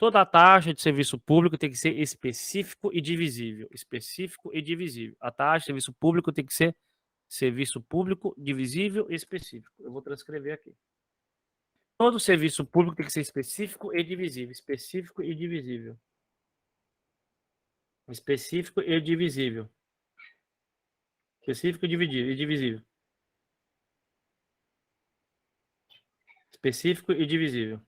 Toda taxa de serviço público tem que ser específico e divisível. Específico e divisível. A taxa de serviço público tem que ser serviço público, divisível e específico. Eu vou transcrever aqui. Todo serviço público tem que ser específico e divisível. Específico e divisível. Específico e divisível. Específico e divisível. Específico e divisível.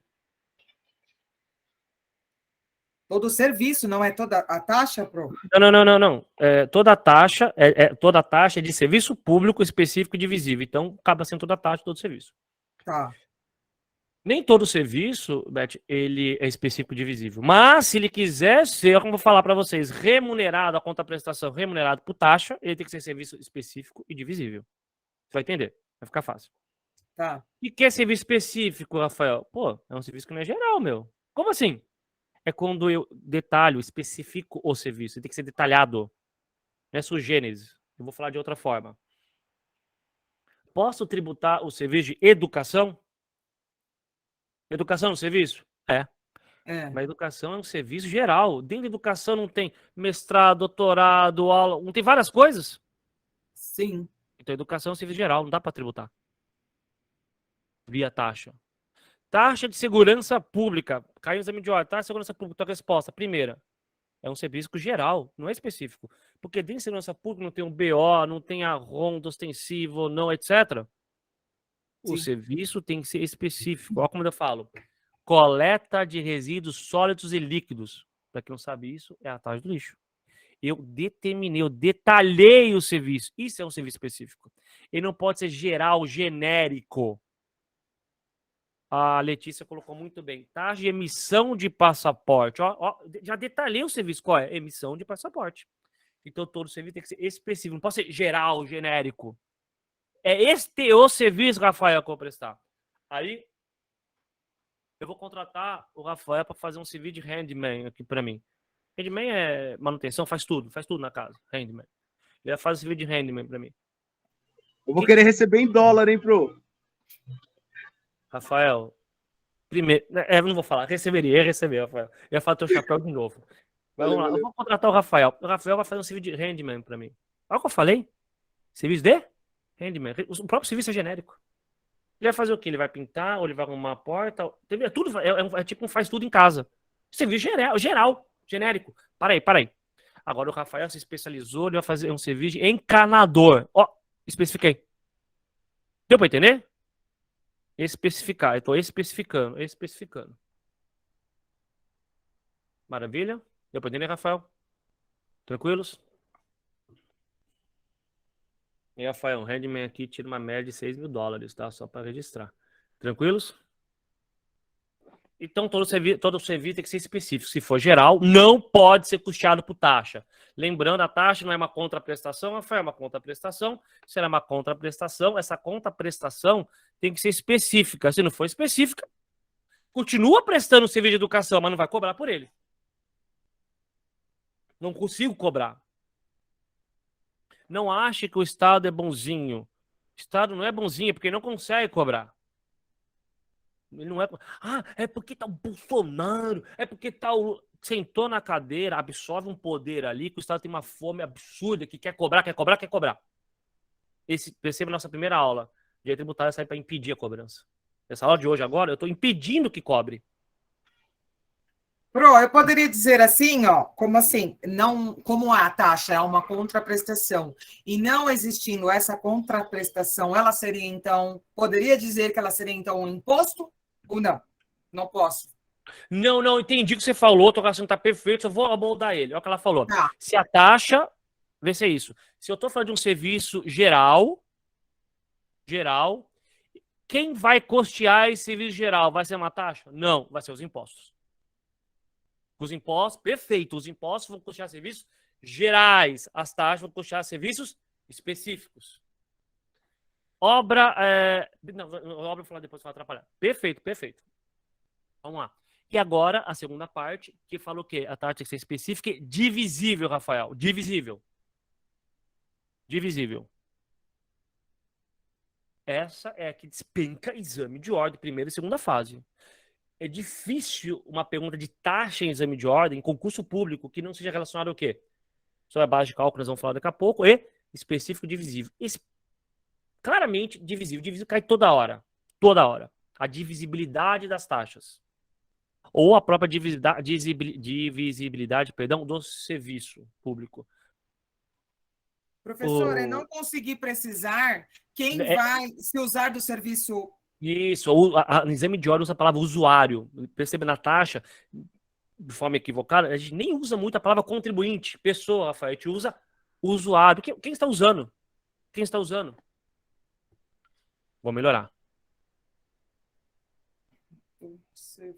Todo serviço, não é toda a taxa, Pro? Não. Toda taxa é de serviço público específico e divisível. Então, acaba sendo toda taxa, todo serviço. Tá. Nem todo serviço, Beth, ele é específico e divisível. Mas, se ele quiser ser, como eu vou falar para vocês, remunerado, a conta-prestação remunerado por taxa, ele tem que ser serviço específico e divisível. Você vai entender, vai ficar fácil. Tá. E que é serviço específico, Rafael? Pô, é um serviço que não é geral, meu. Como assim? É quando eu detalho, especifico o serviço. Ele tem que ser detalhado. Não é sugênese. Eu vou falar de outra forma. Posso tributar o serviço de educação? Educação no serviço? É. Mas educação é um serviço geral. Dentro da educação não tem mestrado, doutorado, aula, não tem várias coisas? Sim. Então, educação é um serviço geral, não dá para tributar via taxa. Taxa de segurança pública. Caiu no exame de ordem. Taxa de segurança pública, tua resposta. Primeira, é um serviço geral, não é específico. Porque dentro de segurança pública não tem um BO, não tem a ronda ostensiva, não, etc. O Sim. serviço tem que ser específico. Olha como eu falo. Coleta de resíduos sólidos e líquidos. Para quem não sabe isso, é a taxa do lixo. Eu determinei, eu detalhei o serviço. Isso é um serviço específico. Ele não pode ser geral, genérico. A Letícia colocou muito bem. Taxa de emissão de passaporte. Já detalhei o serviço. Qual é? Emissão de passaporte. Então, todo serviço tem que ser específico. Não pode ser geral, genérico. É este o serviço, Rafael, que eu vou prestar. Aí, eu vou contratar o Rafael para fazer um serviço de handyman aqui para mim. Handyman é manutenção, faz tudo na casa. Handyman. Ele vai fazer esse serviço de handyman para mim. Eu vou querer receber em dólar, hein, Pro? Rafael, primeiro. Eu não vou falar, receberia, Rafael. Eu ia falar teu chapéu de novo. Mas vamos lá, eu vou contratar o Rafael. O Rafael vai fazer um serviço de handyman para mim. Olha o que eu falei. Serviço de handyman. O próprio serviço é genérico. Ele vai fazer o quê? Ele vai pintar, ou ele vai arrumar a porta. É tudo, é tipo um faz tudo em casa. Serviço geral, genérico. Para aí. Agora o Rafael se especializou, ele vai fazer um serviço de encanador. Ó, especifiquei. Deu para entender? Especificar. Eu tô especificando. Maravilha? Deu para entender, Rafael? Tranquilos? E Rafael, um handman aqui tira uma média de $6.000, tá? Só para registrar. Tranquilos? Então, todo serviço tem que ser específico. Se for geral, não pode ser custeado por taxa. Lembrando, a taxa não é uma contraprestação, Rafael, é uma contraprestação. Se ela é uma contraprestação, essa contraprestação tem que ser específica. Se não for específica, continua prestando o serviço de educação, mas não vai cobrar por ele. Não consigo cobrar. Não ache que o Estado é bonzinho. O Estado não é bonzinho, porque não consegue cobrar. Ele não é. É porque tá o Bolsonaro, é porque tá o. Sentou na cadeira, absorve um poder ali, que o Estado tem uma fome absurda, que quer cobrar. Perceba nossa primeira aula. Direito tributário sai para impedir a cobrança. Essa aula de hoje agora, eu estou impedindo que cobre. Pro, eu poderia dizer assim, ó, como assim, não, como a taxa é uma contraprestação e não existindo essa contraprestação, ela seria então, poderia dizer que ela seria então um imposto ou não? Não posso. Não, entendi o que você falou, tua raciocínio tá perfeito, eu vou abordar ele. Olha o que ela falou. Tá. Se a taxa, vê se é isso. Se eu estou falando de um serviço geral, quem vai custear esse serviço geral? Vai ser uma taxa? Não, vai ser os impostos. Os impostos, perfeito, os impostos vão custear serviços gerais, as taxas vão custear serviços específicos. Obra, obra vou falar depois, vai atrapalhar. Perfeito. Vamos lá. E agora, a segunda parte, que fala o quê? A taxa tem que ser específica e divisível, Rafael. Divisível. Essa é a que despenca exame de ordem, primeira e segunda fase. É difícil uma pergunta de taxa em exame de ordem, em concurso público, que não seja relacionado ao quê? Sobre a base de cálculo, nós vamos falar daqui a pouco, e específico divisível. Claramente, divisível. Divisível cai toda hora. Toda hora. A divisibilidade das taxas. Ou a própria divisibilidade, perdão, do serviço público. Professor, é não conseguir precisar quem vai se usar do serviço. Isso, no exame de ordem usa a palavra usuário. Percebe na taxa, de forma equivocada, a gente nem usa muito a palavra contribuinte, pessoa, Rafael, a gente usa usuário. Quem está usando? Quem está usando? Vou melhorar.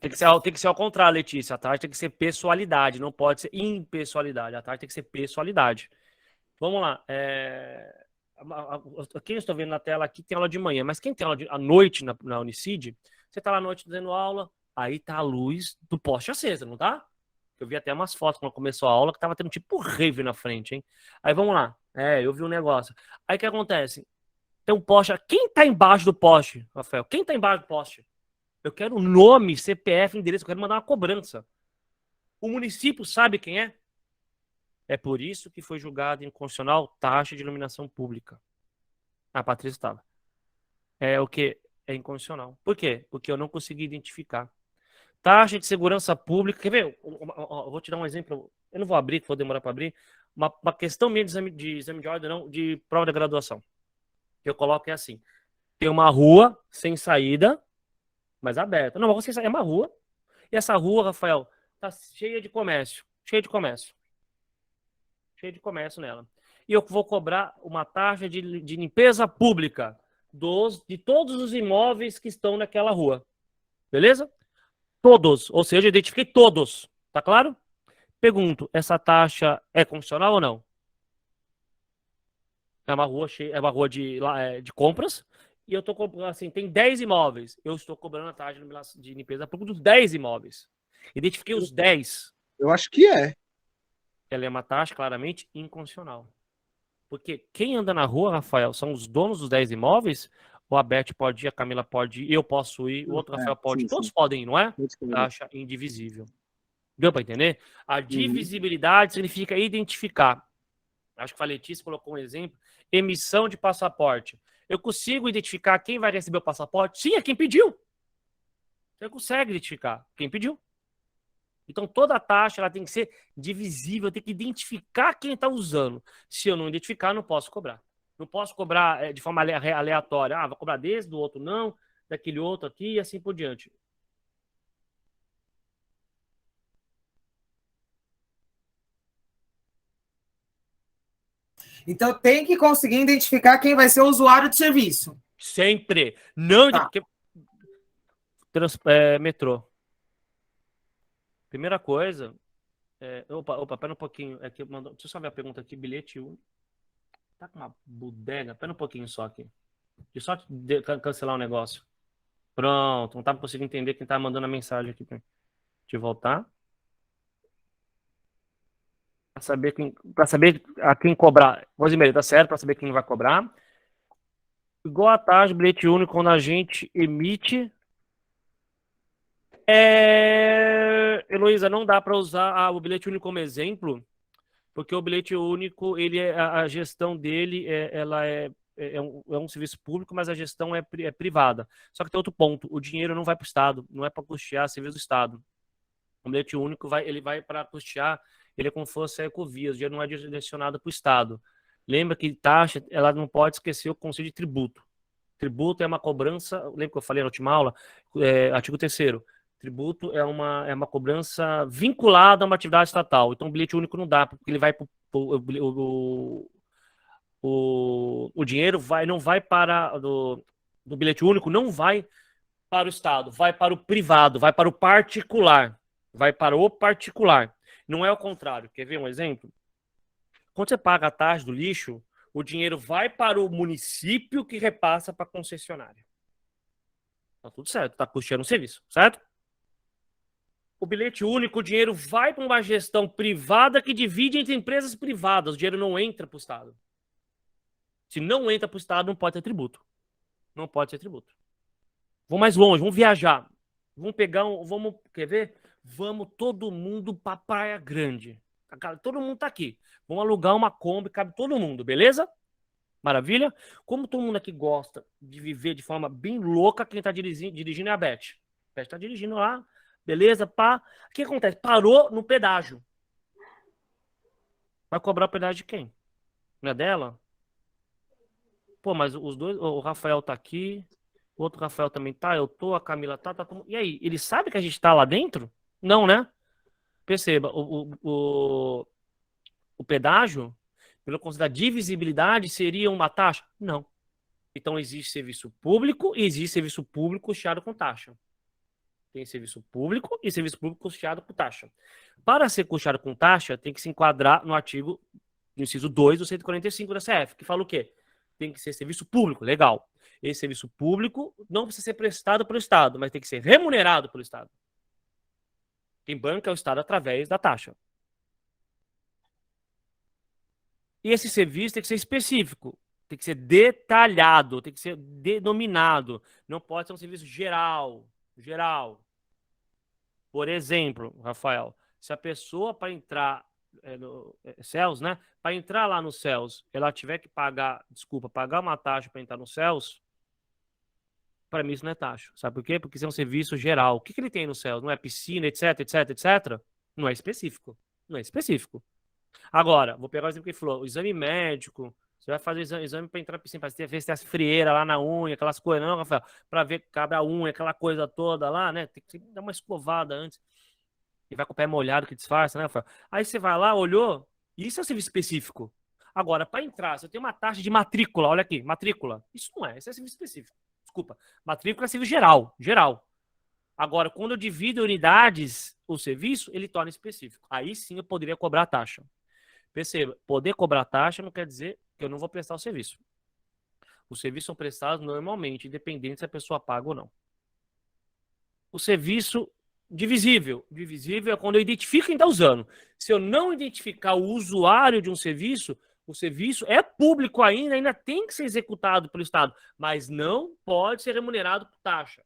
Tem que ser ao contrário, Letícia. A taxa tem que ser pessoalidade, não pode ser impessoalidade. A taxa tem que ser pessoalidade. Vamos lá. Quem eu estou vendo na tela aqui tem aula de manhã, mas quem tem aula à noite na Unicid, você está lá à noite dando aula, aí tá a luz do poste acesa, não tá? Eu vi até umas fotos quando começou a aula que tava tendo tipo rave na frente, hein? Aí vamos lá. Eu vi um negócio. Aí o que acontece? Tem um poste. Quem tá embaixo do poste, Rafael? Quem tá embaixo do poste? Eu quero o nome, CPF, endereço, eu quero mandar uma cobrança. O município sabe quem é? É por isso que foi julgado inconstitucional taxa de iluminação pública. A Patrícia estava. É o que? É inconstitucional. Por quê? Porque eu não consegui identificar. Taxa de segurança pública. Quer ver? Eu vou te dar um exemplo. Eu não vou abrir, que vou demorar para abrir. Uma questão minha de exame de ordem, não, de prova de graduação. Eu coloco é assim. Tem uma rua sem saída, mas aberta. Não, você é uma rua. E essa rua, Rafael, tá cheia de comércio. Cheia de comércio. Cheia de comércio nela. E eu vou cobrar uma taxa de limpeza pública de todos os imóveis que estão naquela rua. Beleza? Todos. Ou seja, eu identifiquei todos. Tá claro? Pergunto, essa taxa é constitucional ou não? É uma rua cheia, é uma rua de compras. E eu tô cobrando, assim, tem 10 imóveis. Eu estou cobrando a taxa de limpeza pública dos 10 imóveis. Identifiquei os 10. Eu acho que é. Ela é uma taxa claramente inconstitucional. Porque quem anda na rua, Rafael, são os donos dos 10 imóveis? Ou a Beth pode ir, a Camila pode ir, eu posso ir, o outro Rafael pode ir. Todos podem ir, não é? Taxa indivisível. Deu para entender? A divisibilidade significa identificar. Acho que a Letícia colocou um exemplo. Emissão de passaporte. Eu consigo identificar quem vai receber o passaporte? Sim, é quem pediu. Você consegue identificar quem pediu. Então, toda a taxa ela tem que ser divisível, tem que identificar quem está usando. Se eu não identificar, não posso cobrar. Não posso cobrar de forma aleatória. Vou cobrar desse, do outro não, daquele outro aqui e assim por diante. Então, tem que conseguir identificar quem vai ser o usuário do serviço. Sempre. Não. Tá. Metrô. Primeira coisa. Opa, pera um pouquinho. Deixa eu só ver a pergunta aqui. Bilhete 1. Tá com uma bodega. Pera um pouquinho só aqui. Deixa eu só cancelar um negócio. Pronto. Não tava conseguindo entender quem tá mandando a mensagem aqui. Deixa eu voltar. Para saber a quem cobrar. Rosimeire, tá certo? Para saber quem vai cobrar. Igual a taxa, bilhete único, quando a gente emite. Heloísa, não dá para usar o bilhete único como exemplo, porque o bilhete único, a gestão dele é um serviço público, mas a gestão é privada. Só que tem outro ponto: o dinheiro não vai para o Estado, não é para custear serviço do Estado. O bilhete único ele vai para custear, ele é como se fosse a Ecovias, o dinheiro não é direcionado para o Estado. Lembra que taxa, ela não pode esquecer o conceito de tributo. Tributo é uma cobrança, lembra que eu falei na última aula? Artigo 3º. Tributo é uma cobrança vinculada a uma atividade estatal. Então, o bilhete único não dá, porque ele vai o dinheiro não vai para do bilhete único, não vai para o Estado, vai para o privado, vai para o particular. Vai para o particular. Não é o contrário. Quer ver um exemplo? Quando você paga a taxa do lixo, o dinheiro vai para o município que repassa para a concessionária. Tá tudo certo, tá custeando o serviço, certo? O bilhete único, o dinheiro vai para uma gestão privada que divide entre empresas privadas. O dinheiro não entra para o Estado. Se não entra para o Estado, não pode ter tributo. Não pode ter tributo. Vamos mais longe, vamos viajar. Vamos pegar quer ver? Vamos todo mundo pra Praia Grande. Todo mundo tá aqui. Vamos alugar uma Kombi, cabe todo mundo, beleza? Maravilha? Como todo mundo aqui gosta de viver de forma bem louca, quem tá dirigindo é a Beth. A Beth tá dirigindo lá, beleza, pá. O que acontece? Parou no pedágio. Vai cobrar o pedágio de quem? Não é dela? Pô, mas os dois, o Rafael tá aqui, o outro Rafael também tá, eu tô, a Camila tá. E aí, ele sabe que a gente tá lá dentro? Não, né? Perceba, o pedágio, pela conta da divisibilidade, seria uma taxa? Não. Então, existe serviço público e existe serviço público custeado com taxa. Tem serviço público e serviço público custeado com taxa. Para ser custeado com taxa, tem que se enquadrar no artigo, no inciso 2 do 145 da CF, que fala o quê? Tem que ser serviço público, legal. Esse serviço público não precisa ser prestado pelo Estado, mas tem que ser remunerado pelo Estado. Quem banca é o Estado através da taxa. E esse serviço tem que ser específico, tem que ser detalhado, tem que ser denominado. Não pode ser um serviço geral. Geral. Por exemplo, Rafael, se a pessoa para entrar no Céus, né? Para entrar lá no Céus, ela tiver que pagar uma taxa para entrar no Céus, para mim isso não é taxa. Sabe por quê? Porque isso é um serviço geral. O que ele tem no Céus? Não é piscina, etc, etc, etc? Não é específico. Não é específico. Agora, vou pegar o exemplo que ele falou, o exame médico, você vai fazer exame para entrar na piscina, para ver se tem as frieiras lá na unha, aquelas coisas, não, Rafael? Para ver que cabe a unha, aquela coisa toda lá, né? Tem que dar uma escovada antes. E vai com o pé molhado que disfarça, né, Rafael? Aí você vai lá, olhou, isso é um serviço específico. Agora, para entrar, se eu tenho uma taxa de matrícula, olha aqui, matrícula. Isso não é, isso é serviço específico. Desculpa, matrícula é serviço geral, geral. Agora, quando eu divido unidades, o serviço, ele torna específico. Aí sim eu poderia cobrar a taxa. Perceba, poder cobrar taxa não quer dizer que eu não vou prestar o serviço. Os serviços são prestados normalmente, independente se a pessoa paga ou não. O serviço divisível. Divisível é quando eu identifico quem está usando. Se eu não identificar o usuário de um serviço, o serviço é público ainda tem que ser executado pelo Estado, mas não pode ser remunerado por taxa.